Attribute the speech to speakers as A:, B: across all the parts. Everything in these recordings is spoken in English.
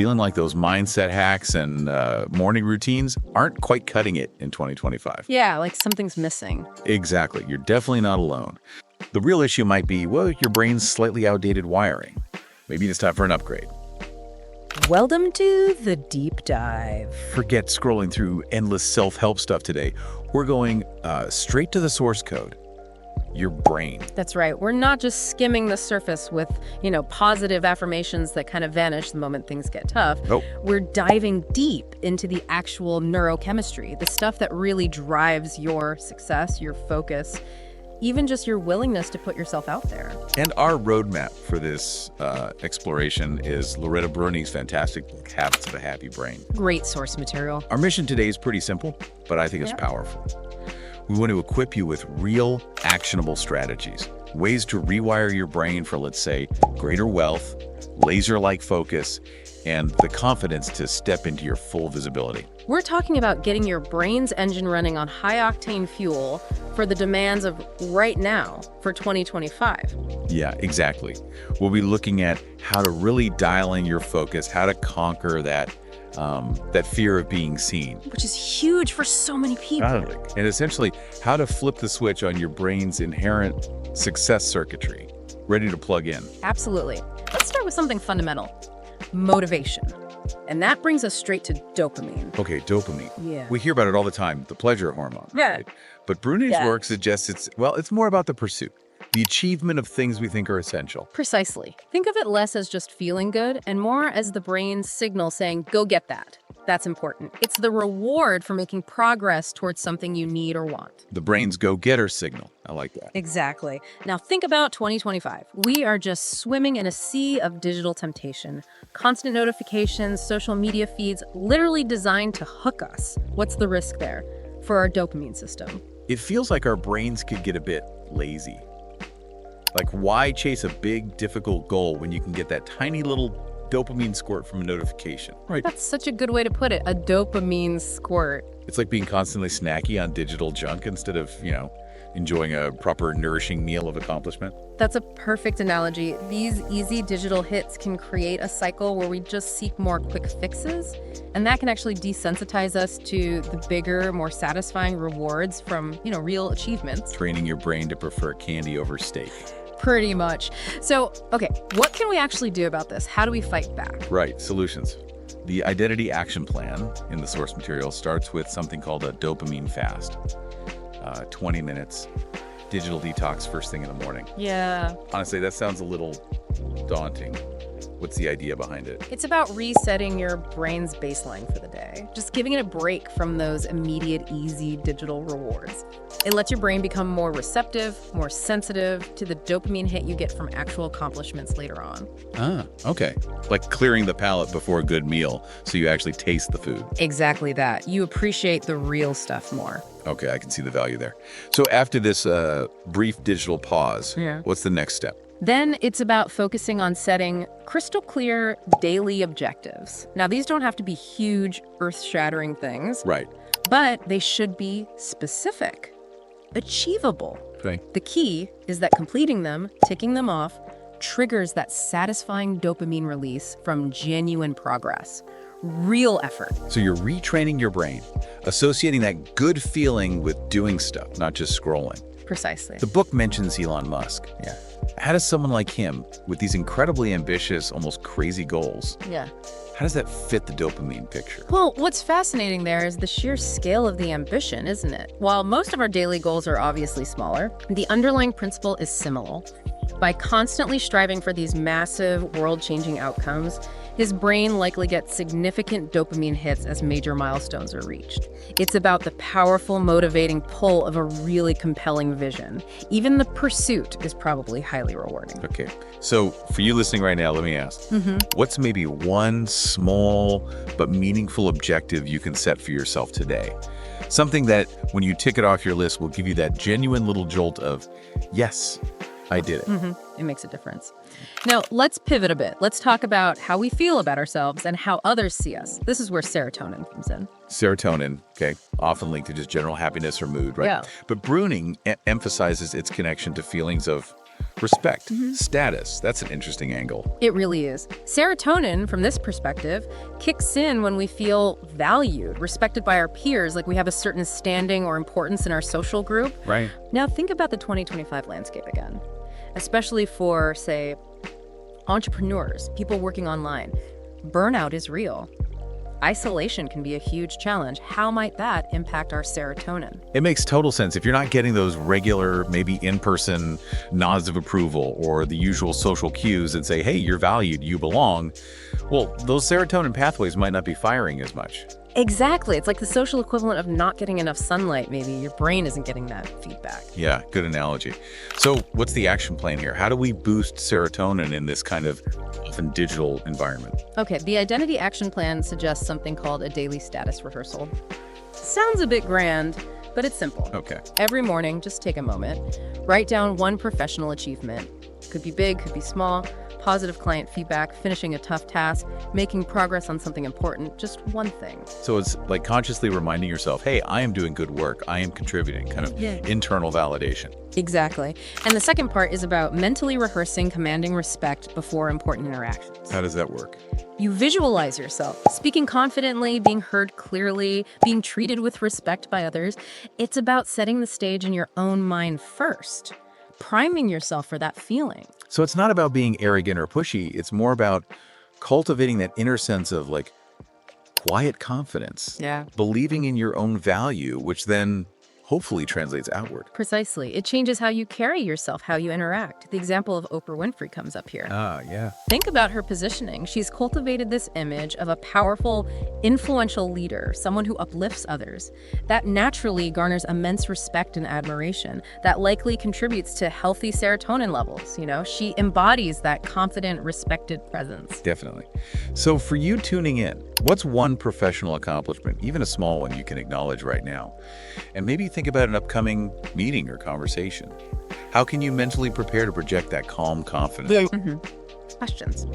A: feeling like those mindset hacks and morning routines aren't quite cutting it in 2025.
B: Yeah, like something's missing.
A: Exactly. You're definitely not alone. The real issue might be, well, your brain's slightly outdated wiring. Maybe it's time for an upgrade.
B: Welcome to the deep dive.
A: Forget scrolling through endless self-help stuff today. We're going straight to the source code. Your brain.
B: That's right. We're not just skimming the surface with, positive affirmations that kind of vanish the moment things get tough.
A: Nope.
B: We're diving deep into the actual neurochemistry, the stuff that really drives your success, your focus, even just your willingness to put yourself out there.
A: And our roadmap for this exploration is Loretta Bruni's fantastic book, Habits of a Happy Brain.
B: Great source material.
A: Our mission today is pretty simple, but I think it's powerful. We want to equip you with real, actionable strategies, ways to rewire your brain for, let's say, greater wealth, laser-like focus, and the confidence to step into your full visibility.
B: We're talking about getting your brain's engine running on high-octane fuel for the demands of right now for 2025.
A: Yeah, exactly. We'll be looking at how to really dial in your focus, how to conquer that fear of being seen.
B: Which is huge for so many people.
A: And essentially, how to flip the switch on your brain's inherent success circuitry, ready to plug in.
B: Absolutely. Let's start with something fundamental. Motivation. And that brings us straight to dopamine.
A: Okay, dopamine.
B: Yeah.
A: We hear about it all the time, the pleasure hormone.
B: Yeah.
A: Right? But Bruni's work suggests it's more about the pursuit, the achievement of things we think are essential.
B: Precisely. Think of it less as just feeling good and more as the brain's signal saying, go get that. That's important. It's the reward for making progress towards something you need or want.
A: The brain's go-getter signal. I like that.
B: Exactly. Now think about 2025. We are just swimming in a sea of digital temptation. Constant notifications, social media feeds, literally designed to hook us. What's the risk there for our dopamine system?
A: It feels like our brains could get a bit lazy. Like, why chase a big, difficult goal when you can get that tiny little dopamine squirt from a notification? Right.
B: That's such a good way to put it, a dopamine squirt.
A: It's like being constantly snacky on digital junk instead of, enjoying a proper, nourishing meal of accomplishment.
B: That's a perfect analogy. These easy digital hits can create a cycle where we just seek more quick fixes, and that can actually desensitize us to the bigger, more satisfying rewards from, real achievements.
A: Training your brain to prefer candy over steak.
B: Pretty much. So, okay, what can we actually do about this? How do we fight back?
A: Right, solutions. The identity action plan in the source material starts with something called a dopamine fast. 20 minutes, digital detox first thing in the morning.
B: Yeah.
A: Honestly, that sounds a little daunting. What's the idea behind it?
B: It's about resetting your brain's baseline for the day. Just giving it a break from those immediate, easy digital rewards. It lets your brain become more receptive, more sensitive to the dopamine hit you get from actual accomplishments later on.
A: Ah, okay. Like clearing the palate before a good meal so you actually taste the food.
B: Exactly that. You appreciate the real stuff more.
A: Okay, I can see the value there. So after this brief digital pause, what's the next step?
B: Then it's about focusing on setting crystal clear daily objectives. Now, these don't have to be huge, earth-shattering things.
A: Right.
B: But they should be specific, achievable.
A: Okay.
B: The key is that completing them, ticking them off, triggers that satisfying dopamine release from genuine progress. Real effort.
A: So you're retraining your brain, associating that good feeling with doing stuff, not just scrolling.
B: Precisely.
A: The book mentions Elon Musk. Yeah. How does someone like him, with these incredibly ambitious, almost crazy goals, how does that fit the dopamine picture?
B: Well, what's fascinating there is the sheer scale of the ambition, isn't it? While most of our daily goals are obviously smaller, the underlying principle is similar. By constantly striving for these massive, world-changing outcomes, his brain likely gets significant dopamine hits as major milestones are reached. It's about the powerful, motivating pull of a really compelling vision. Even the pursuit is probably highly rewarding.
A: Okay, so for you listening right now, let me ask, what's maybe one small but meaningful objective you can set for yourself today? Something that, when you tick it off your list, will give you that genuine little jolt of, yes, I did it.
B: It makes a difference. Now, let's pivot a bit. Let's talk about how we feel about ourselves and how others see us. This is where serotonin comes in.
A: Serotonin, okay, often linked to just general happiness or mood, right?
B: Yeah.
A: But Bruning emphasizes its connection to feelings of Respect, status, that's an interesting angle.
B: It really is. Serotonin, from this perspective, kicks in when we feel valued, respected by our peers, like we have a certain standing or importance in our social group.
A: Right.
B: Now think about the 2025 landscape again, especially for, say, entrepreneurs, people working online. Burnout is real. Isolation can be a huge challenge. How might that impact our serotonin?
A: It makes total sense. If you're not getting those regular, maybe in-person nods of approval or the usual social cues that say, hey, you're valued, you belong, well, those serotonin pathways might not be firing as much.
B: Exactly. It's like the social equivalent of not getting enough sunlight, maybe. Your brain isn't getting that feedback.
A: Yeah, good analogy. So what's the action plan here? How do we boost serotonin in this kind of often digital environment?
B: Okay, the Identity Action Plan suggests something called a daily status rehearsal. Sounds a bit grand, but it's simple.
A: Okay.
B: Every morning, just take a moment, write down one professional achievement. Could be big, could be small. Positive client feedback, finishing a tough task, making progress on something important, just one thing.
A: So it's like consciously reminding yourself, hey, I am doing good work. I am contributing, kind of internal validation.
B: Exactly. And the second part is about mentally rehearsing commanding respect before important interactions.
A: How does that work?
B: You visualize yourself speaking confidently, being heard clearly, being treated with respect by others. It's about setting the stage in your own mind first, priming yourself for that feeling.
A: So it's not about being arrogant or pushy. It's more about cultivating that inner sense of like quiet confidence.
B: Yeah.
A: Believing in your own value, which then hopefully translates outward.
B: Precisely. It changes how you carry yourself, how you interact. The example of Oprah Winfrey comes up here.
A: Yeah.
B: Think about her positioning. She's cultivated this image of a powerful, influential leader, someone who uplifts others. That naturally garners immense respect and admiration. That likely contributes to healthy serotonin levels. You know, she embodies that confident, respected presence.
A: Definitely. So for you tuning in, what's one professional accomplishment, even a small one, you can acknowledge right now? And maybe think about an upcoming meeting or conversation. How can you mentally prepare to project that calm confidence?
B: Questions.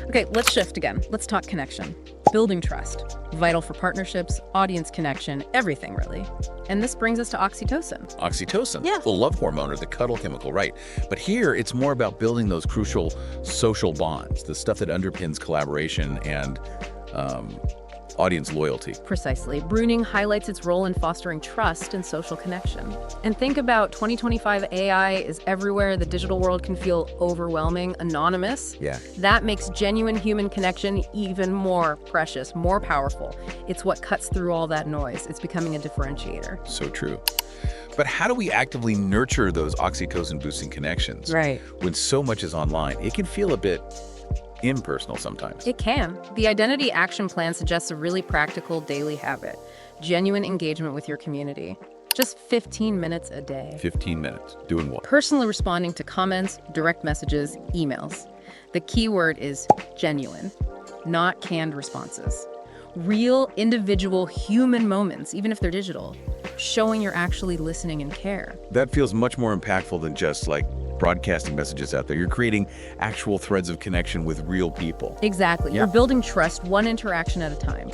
B: Okay, let's shift again. Let's talk connection. Building trust. Vital for partnerships, audience connection, everything really. And this brings us to oxytocin.
A: Oxytocin,
B: Yeah.
A: the love hormone or the cuddle chemical, right? But here it's more about building those crucial social bonds, the stuff that underpins collaboration and audience loyalty.
B: Precisely. Bruning highlights its role in fostering trust and social connection. And think about 2025 AI is everywhere. The digital world can feel overwhelming, anonymous.
A: Yeah.
B: That makes genuine human connection even more precious, more powerful. It's what cuts through all that noise. It's becoming a differentiator.
A: So true. But how do we actively nurture those oxytocin-boosting connections?
B: Right.
A: When so much is online, it can feel a bit impersonal sometimes.
B: It can. The Identity Action Plan suggests a really practical daily habit, genuine engagement with your community. Just 15 minutes a day.
A: 15 minutes. Doing what?
B: Personally responding to comments, direct messages, emails. The key word is genuine, not canned responses. Real, individual, human moments, even if they're digital, showing you're actually listening and care.
A: That feels much more impactful than just like broadcasting messages out there. You're creating actual threads of connection with real people.
B: Exactly.
A: Yeah.
B: You're building trust one interaction at a time.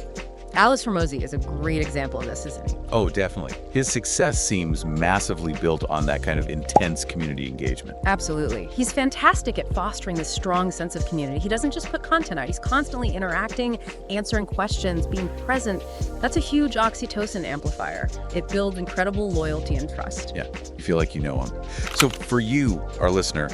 B: Alice Hormozy is a great example of this, isn't he?
A: Oh, definitely. His success seems massively built on that kind of intense community engagement.
B: Absolutely. He's fantastic at fostering this strong sense of community. He doesn't just put content out. He's constantly interacting, answering questions, being present. That's a huge oxytocin amplifier. It builds incredible loyalty and trust.
A: Yeah, you feel like you know him. So for you, our listener,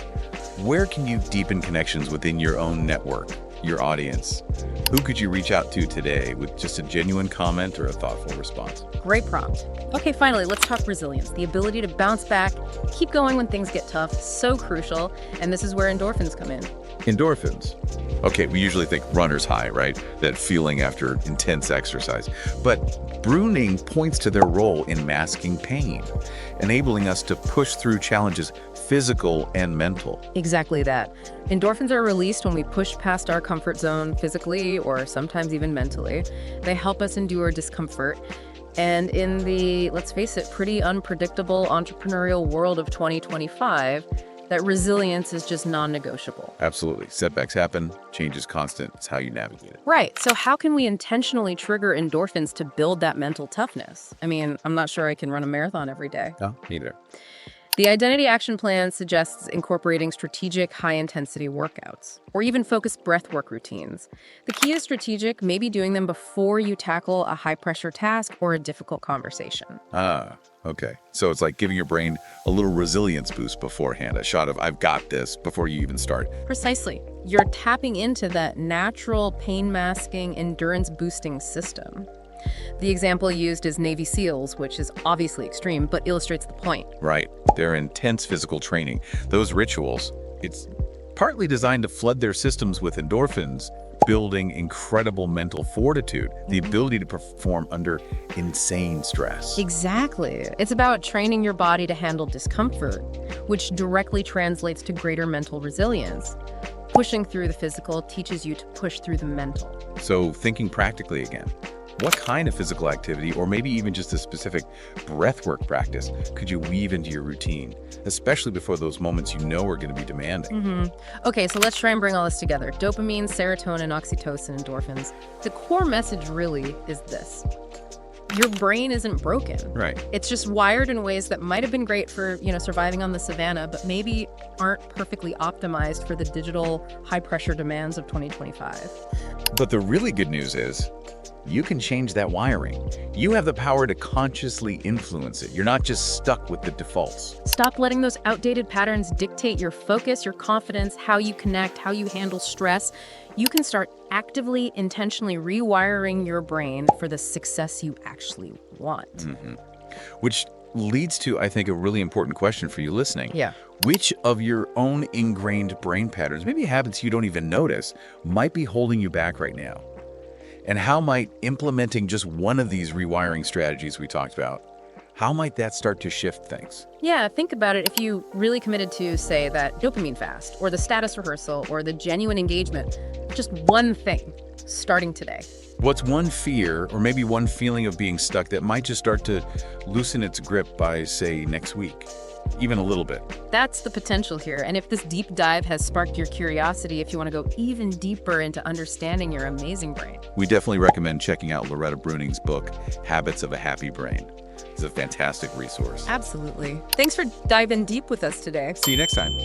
A: where can you deepen connections within your own network, your audience? Who could you reach out to today with just a genuine comment or a thoughtful response?
B: Great prompt. Okay, finally, let's talk resilience. The ability to bounce back, keep going when things get tough, so crucial. And this is where endorphins come in.
A: Endorphins. Okay, we usually think runner's high, right? That feeling after intense exercise. But pruning points to their role in masking pain, enabling us to push through challenges, physical and mental.
B: Exactly that. Endorphins are released when we push past our comfort zone physically or sometimes even mentally. They help us endure discomfort. And in the, let's face it, pretty unpredictable entrepreneurial world of 2025, that resilience is just non-negotiable.
A: Absolutely. Setbacks happen, change is constant. It's how you navigate it.
B: Right. So how can we intentionally trigger endorphins to build that mental toughness? I mean, I'm not sure I can run a marathon every day.
A: No, neither.
B: The Identity Action Plan suggests incorporating strategic high-intensity workouts or even focused breathwork routines. The key is strategic, maybe doing them before you tackle a high-pressure task or a difficult conversation.
A: Okay. So it's like giving your brain a little resilience boost beforehand, a shot of "I've got this" before you even start.
B: Precisely. You're tapping into that natural pain-masking, endurance-boosting system. The example used is Navy SEALs, which is obviously extreme, but illustrates the point.
A: Right. Their intense physical training, those rituals, it's partly designed to flood their systems with endorphins, building incredible mental fortitude, the ability to perform under insane stress.
B: Exactly. It's about training your body to handle discomfort, which directly translates to greater mental resilience. Pushing through the physical teaches you to push through the mental.
A: So thinking practically again, what kind of physical activity, or maybe even just a specific breathwork practice, could you weave into your routine, especially before those moments you know are going to be demanding?
B: Okay, so let's try and bring all this together. Dopamine, serotonin, oxytocin, endorphins. The core message really is this. Your brain isn't broken.
A: Right.
B: It's just wired in ways that might have been great for, surviving on the savannah, but maybe aren't perfectly optimized for the digital high-pressure demands of 2025.
A: But the really good news is, you can change that wiring. You have the power to consciously influence it. You're not just stuck with the defaults.
B: Stop letting those outdated patterns dictate your focus, your confidence, how you connect, how you handle stress. You can start actively, intentionally rewiring your brain for the success you actually want.
A: Which leads to, I think, a really important question for you listening.
B: Yeah.
A: Which of your own ingrained brain patterns, maybe habits you don't even notice, might be holding you back right now? And how might implementing just one of these rewiring strategies we talked about, how might that start to shift things?
B: Yeah, think about it. If you really committed to, say, that dopamine fast, or the status rehearsal, or the genuine engagement, just one thing, starting today.
A: What's one fear, or maybe one feeling of being stuck that might just start to loosen its grip by, say, next week? Even a little bit.
B: That's the potential here. And if this deep dive has sparked your curiosity, if you want to go even deeper into understanding your amazing brain,
A: We definitely recommend checking out Loretta Bruning's book, Habits of a Happy Brain. It's a fantastic resource.
B: absolutely. Thanks for diving deep with us today.
A: See you next time.